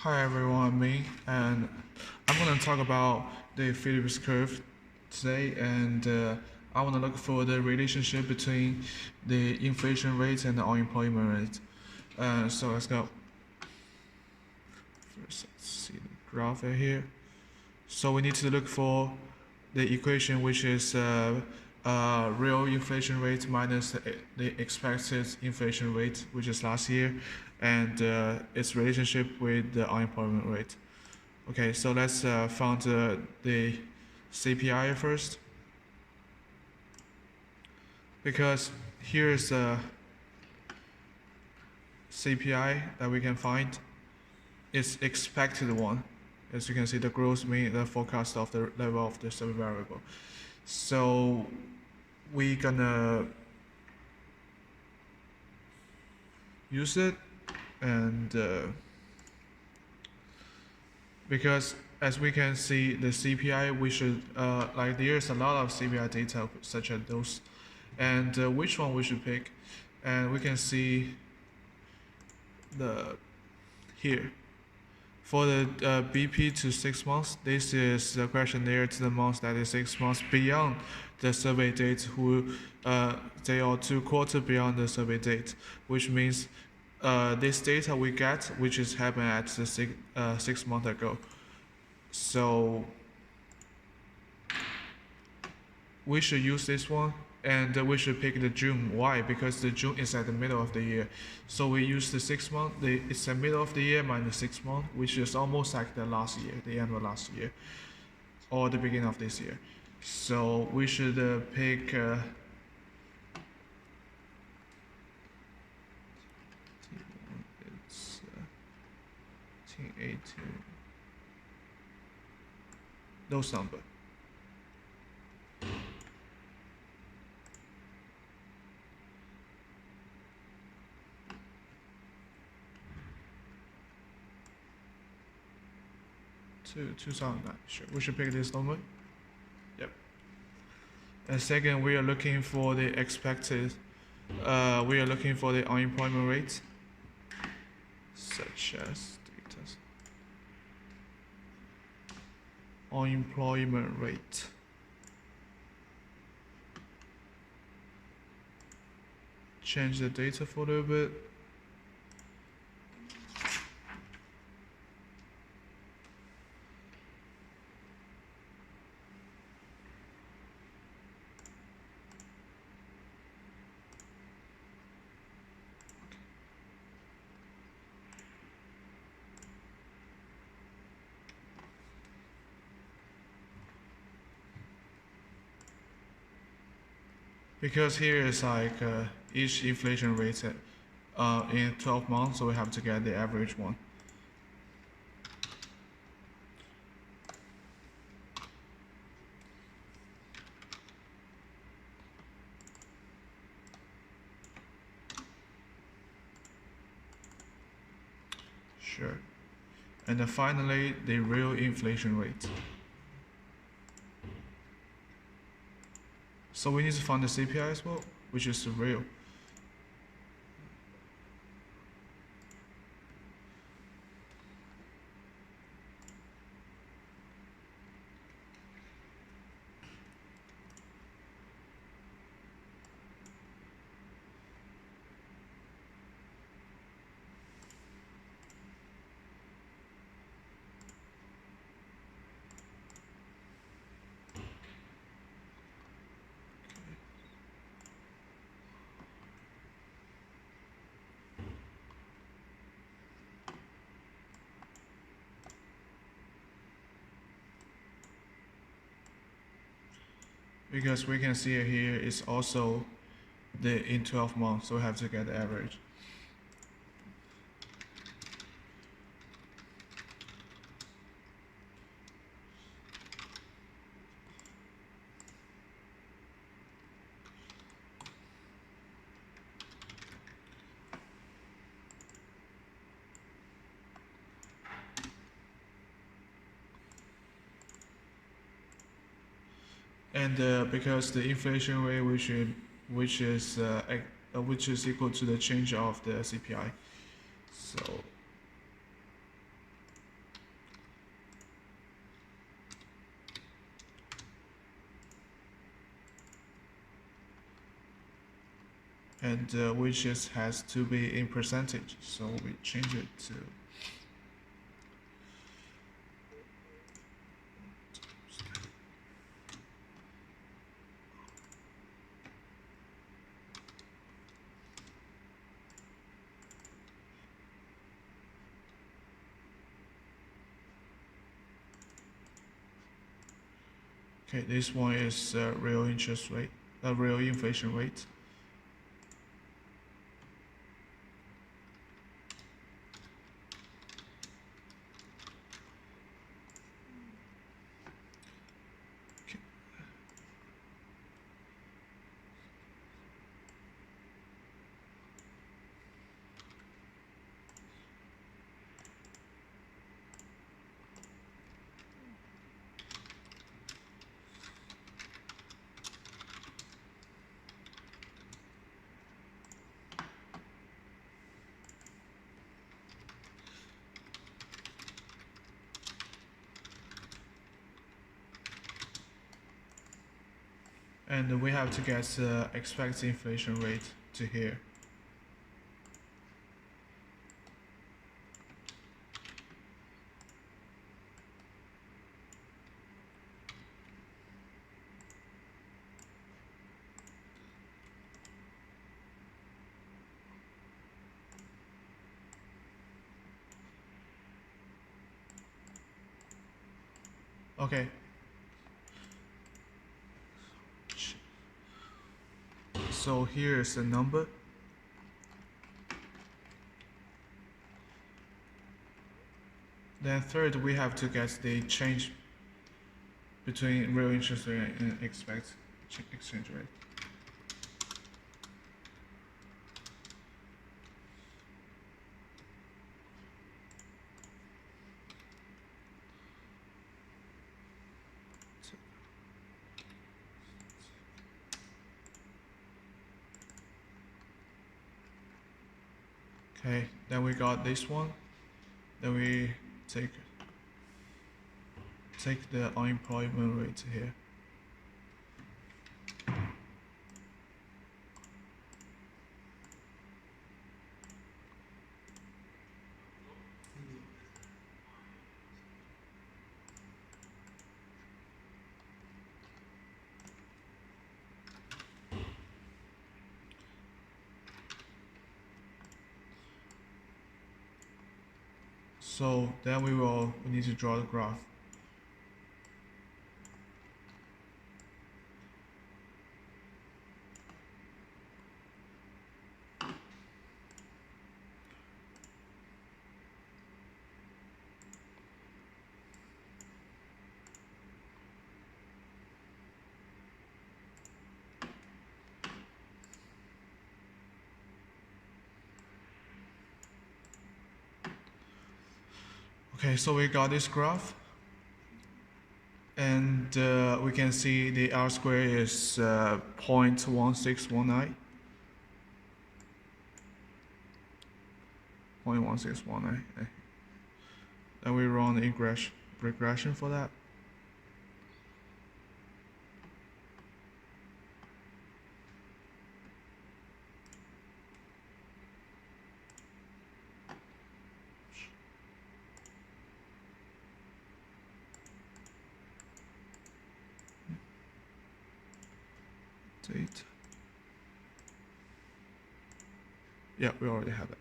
Hi everyone, I'm Ming, and I'm going to talk about the Phillips curve today, and I want to look for the relationship between the inflation rate and the unemployment rate. So let's go. First, let's see the graph right here. So we need to look for the equation, which is real inflation rate minus the expected inflation rate, which is last year, and its relationship with the unemployment rate. Okay, so let's find the CPI first, because here is the CPI that we can find. It's expected one. As you can see, the growth mean the forecast of the level of the service variable. So we gonna use it, and because as we can see the CPI, we should like there's a lot of CPI data such as those, and which one we should pick, and we can see the here for the BP to 6 months. This is the questionnaire to the months that is 6 months beyond the survey date, who they are 2 quarters beyond the survey date, which means this data we get, which is happened at the 6 months ago. So we should use this one, and we should pick the June. Why? Because the June is at the middle of the year. So we use the 6 month, it's the middle of the year minus 6 months, which is almost like the last year, the end of last year, or the beginning of this year. So we should pick it's 18, those number. To 2009. Sure, we should pick this number. Yep. And second, we are looking for the expected. We are looking for the unemployment rate, such as data. Unemployment rate. Change the data for a little bit. Because here is like each inflation rate in 12 months, so we have to get the average one. Sure. And then finally, the real inflation rate. So we need to find the CPI as well, which is the real. Because we can see it here is also the in 12 months, so we have to get the average. And because the inflation rate, which is equal to the change of the CPI, so and which has to be in percentage, so we change it to okay, this one is real interest rate, real inflation rate. And we have to get the expected inflation rate to here. Okay. So here is the number. Then third, we have to get the change between real interest rate and expected exchange rate. Okay, then we got this one. Then we take the unemployment rate here. So then we need to draw the graph. Okay, so we got this graph, and we can see the R square is 0.1619. 0.1619. Then we run the regression for that. Date. Yeah, we already have it.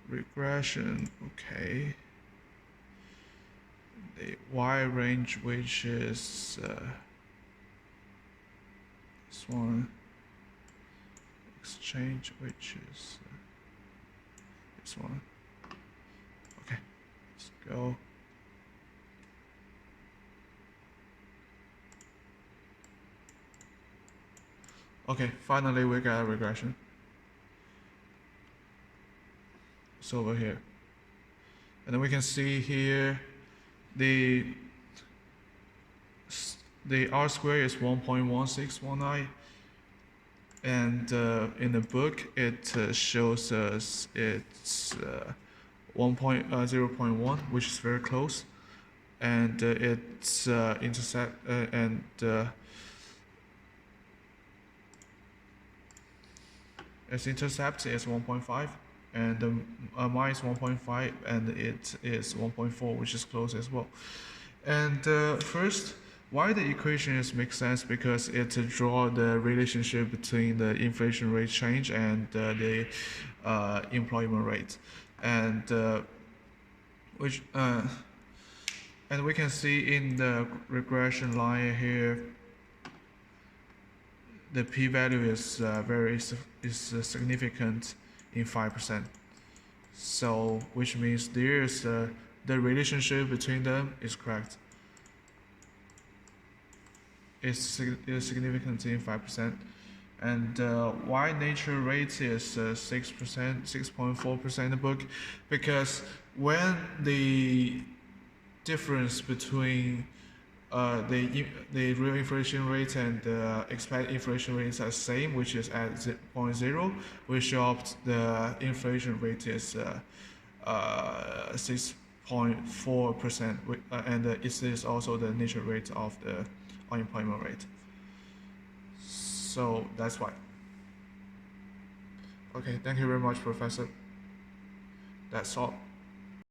Regression, okay. The Y range, which is this one. Exchange, which is this one. Okay, let's go. Okay, finally we got a regression. It's over here. And then we can see here the R square is 1.1619, and in the book it shows us it's 0.1, which is very close, and it's intersect and its intercept is 1.5, and mine is 1.5, and it is 1.4, which is close as well. And first, why the equations make sense? Because it draw the relationship between the inflation rate change and the employment rate, and which and we can see in the regression line here, the p-value is significant in 5%. So which means there's the relationship between them is correct. It's significant in 5%. And why nature rate is 6%, 6.4% in the book? Because when the difference between the real inflation rate and the expected inflation rates are same, which is at 0.0, we show up the inflation rate is 6.4%, and it is also the nature rate of the unemployment rate. So that's why. Okay, thank you very much, Professor. That's all.